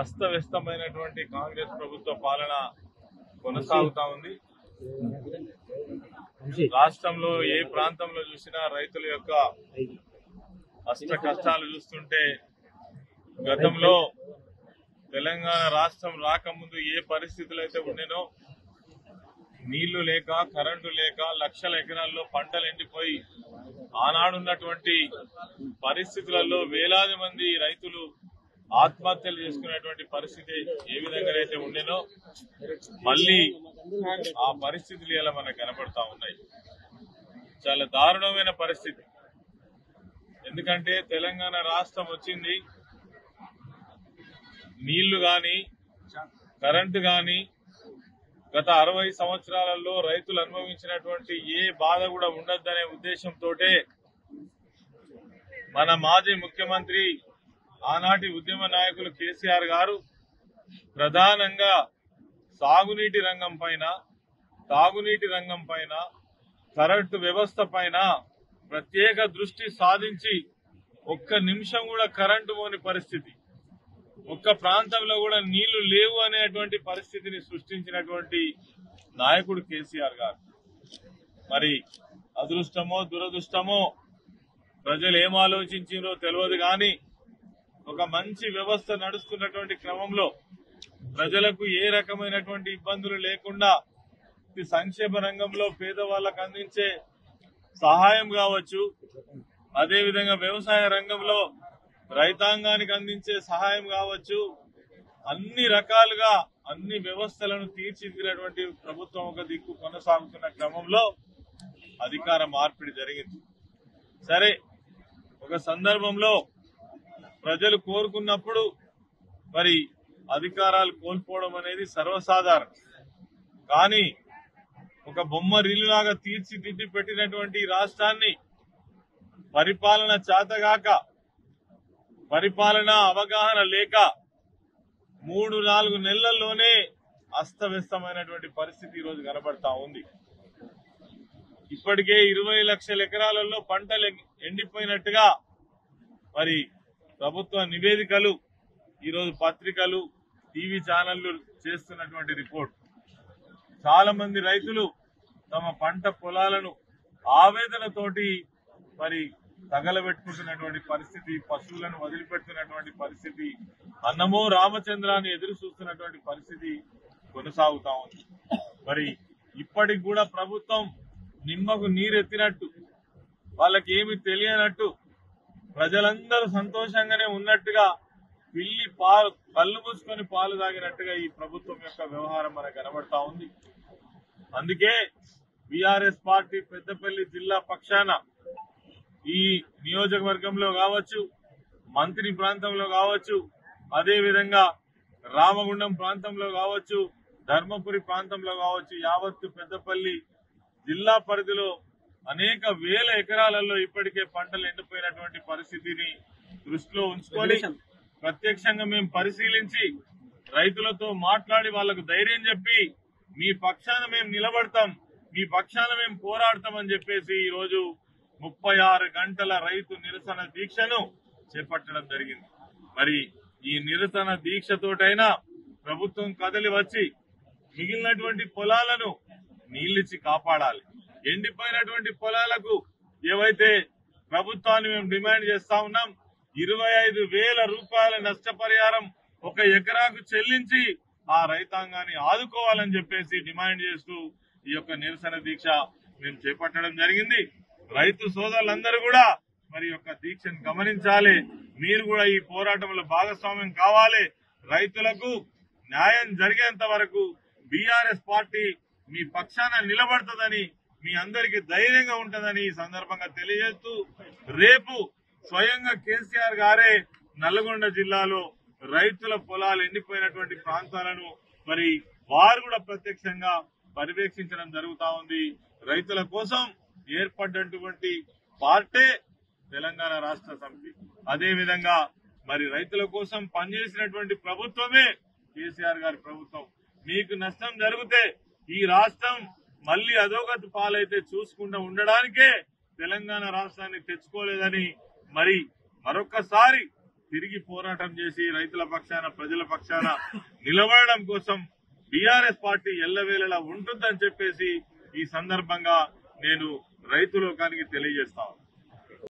అస్తవ్యస్తమైనటువంటి కాంగ్రెస్ ప్రభుత్వ పాలన కొనసాగుతా ఉంది. రాష్ట్రంలో ఏ ప్రాంతంలో చూసినా రైతుల యొక్క అష్ట కష్టాలు చూస్తుంటే గతంలో తెలంగాణ రాష్ట్రం రాకముందు ఏ పరిస్థితులు అయితే ఉండేనో, నీళ్లు లేక కరెంటు లేక లక్షల ఎకరాల్లో పంటలు ఎండిపోయి ఆనాడున్నటువంటి పరిస్థితులలో వేలాది మంది రైతులు ఆత్మహత్యలు చేసుకునేటువంటి పరిస్థితి ఏ విధంగా అయితే ఉండేనో మళ్ళీ ఆ పరిస్థితులు ఇలా మనకు కనపడతా ఉన్నాయి. చాలా దారుణమైన పరిస్థితి. ఎందుకంటే తెలంగాణ రాష్ట్రం వచ్చింది, నీళ్లు గాని కరెంటు గాని గత 60 సంవత్సరాలలో రైతులు అనుభవించినటువంటి ఏ బాధ కూడా ఉండద్దనే ఉద్దేశంతో మన మాజీ ముఖ్యమంత్రి ఆనాటి ఉద్యమ నాయకులు కేసీఆర్ గారు ప్రధానంగా సాగునీటి రంగం పైన, తాగునీటి రంగం పైన, కరెంటు వ్యవస్థ పైన ప్రత్యేక దృష్టి సాధించి ఒక్క నిమిషం కూడా కరెంటు పోని పరిస్థితి, ఒక్క ప్రాంతంలో కూడా నీళ్లు లేవు అనేటువంటి పరిస్థితిని సృష్టించినటువంటి నాయకుడు కేసీఆర్ గారు. మరి అదృష్టమో దురదృష్టమో ప్రజలు ఏం ఆలోచించారో తెలియదు కానీ ఒక మంచి వ్యవస్థ నడుస్తున్నటువంటి క్రమంలో ప్రజలకు ఏ రకమైనటువంటి ఇబ్బందులు లేకుండా సంక్షేమ రంగంలో పేదవాళ్లకు అందించే సహాయం కావచ్చు, అదేవిధంగా వ్యవసాయ రంగంలో రైతాంగానికి అందించే సహాయం కావచ్చు, అన్ని రకాలుగా అన్ని వ్యవస్థలను తీర్చిదిద్దినటువంటి ప్రభుత్వం ఒక దిక్కు కొనసాగుతున్న క్రమంలో అధికార మార్పిడి జరిగింది. సరే, ఒక సందర్భంలో ప్రజలు కోరుకున్నప్పుడు మరి అధికారాలు కోల్పోవడం అనేది సర్వసాధారణం. కానీ ఒక బొమ్మ రీలులాగా తీర్చిదిద్ది పెట్టినటువంటి రాష్ట్రాన్ని పరిపాలన చేతగాక, పరిపాలన అవగాహన లేక 3-4 నెలల్లోనే అస్తవ్యస్తమైనటువంటి పరిస్థితి ఈరోజు కనబడతా ఉంది. ఇప్పటికే 20 లక్షల ఎకరాలలో పంటలు ఎండిపోయినట్టుగా మరి ప్రభుత్వ నివేదికలు, ఈరోజు పత్రికలు, టీవీ ఛానళ్లు చేస్తున్నటువంటి రిపోర్ట్. చాలా మంది రైతులు తమ పంట పొలాలను ఆవేదనతోటి మరి తగలబెట్టుకుంటున్నటువంటి పరిస్థితి, పశువులను వదిలిపెడుతున్నటువంటి పరిస్థితి, అన్నమో రామచంద్రాన్ని ఎదురు చూస్తున్నటువంటి పరిస్థితి కొనసాగుతా ఉంది. మరి ఇప్పటికి కూడా ప్రభుత్వం నిమ్మకు నీరెత్తినట్టు, వాళ్ళకి ఏమి తెలియనట్టు, ప్రజలందరూ సంతోషంగానే ఉన్నట్టుగా పిల్లి కళ్ళు మూసుకొని పాలు తాగినట్టుగా ఈ ప్రభుత్వం యొక్క వ్యవహారం మనకు కనబడతా ఉంది. అందుకే బీఆర్ఎస్ పార్టీ పెద్దపల్లి జిల్లా పక్షాన ఈ నియోజకవర్గంలో కావచ్చు, మంత్రి ప్రాంతంలో కావచ్చు, అదేవిధంగా రామగుండం ప్రాంతంలో కావచ్చు, ధర్మపురి ప్రాంతంలో కావచ్చు, యావత్తు పెద్దపల్లి జిల్లా పరిధిలో అనేక వేల ఎకరాలలో ఇప్పటికే పంటలు ఎండిపోయినటువంటి పరిస్థితిని దృష్టిలో ఉంచుకొని ప్రత్యక్షంగా మేము పరిశీలించి రైతులతో మాట్లాడి వాళ్లకు ధైర్యం చెప్పి మీ పక్షాన మేము నిలబడతాం, మీ పక్షాన మేము పోరాడతామని చెప్పేసి ఈరోజు 36 గంటల రైతు నిరసన దీక్షను చేపట్టడం జరిగింది. మరి ఈ నిరసన దీక్షతోటైనా ప్రభుత్వం కదలి వచ్చి మిగిలినటువంటి పొలాలను నీళ్ళిచ్చి కాపాడాలి. ఎండిపోయినటువంటి పొలాలకు ఏవైతే ప్రభుత్వాన్ని మేము డిమాండ్ చేస్తా ఉన్నాం, 25,000 రూపాయల నష్టపరిహారం ఒక ఎకరాకు చెల్లించి ఆ రైతాంగాన్ని ఆదుకోవాలని చెప్పేసి డిమాండ్ చేస్తూ ఈ యొక్క నిరసన దీక్ష మేము చేపట్టడం జరిగింది. రైతు సోదరులందరూ కూడా మరి యొక్క దీక్షను గమనించాలి. మీరు కూడా ఈ పోరాటంలో భాగస్వామ్యం కావాలి. రైతులకు న్యాయం జరిగేంత వరకు బీఆర్ఎస్ పార్టీ మీ పక్షాన నిలబడుతుందని, మీ అందరికీ ధైర్యంగా ఉంటుందని ఈ సందర్భంగా తెలియజేస్తూ, రేపు స్వయంగా కేసీఆర్ గారే నల్గొండ జిల్లాలో రైతుల పొలాలు ఎండిపోయినటువంటి ప్రాంతాలను మరి వారు కూడా ప్రత్యక్షంగా పర్యవేక్షించడం జరుగుతా ఉంది. రైతుల కోసం ఏర్పడ్డటువంటి పార్టీ తెలంగాణ రాష్ట్ర సమితి. అదేవిధంగా మరి రైతుల కోసం పనిచేసినటువంటి ప్రభుత్వమే కేసీఆర్ గారి ప్రభుత్వం. మీకు నష్టం జరిగితే ఈ రాష్ట్రం మళ్లీ అధోగతి పాలైతే చూసుకుంటూ ఉండడానికే తెలంగాణ రాష్ట్రాన్ని తెచ్చుకోలేదని మరి మరొక్కసారి తిరిగి పోరాటం చేసి రైతుల పక్షాన ప్రజల పక్షాన నిలబడడం కోసం బీఆర్ఎస్ పార్టీ ఎల్లవేళలా ఉంటుందని చెప్పేసి ఈ సందర్భంగా నేను రైతు లోకానికి తెలియజేస్తాను.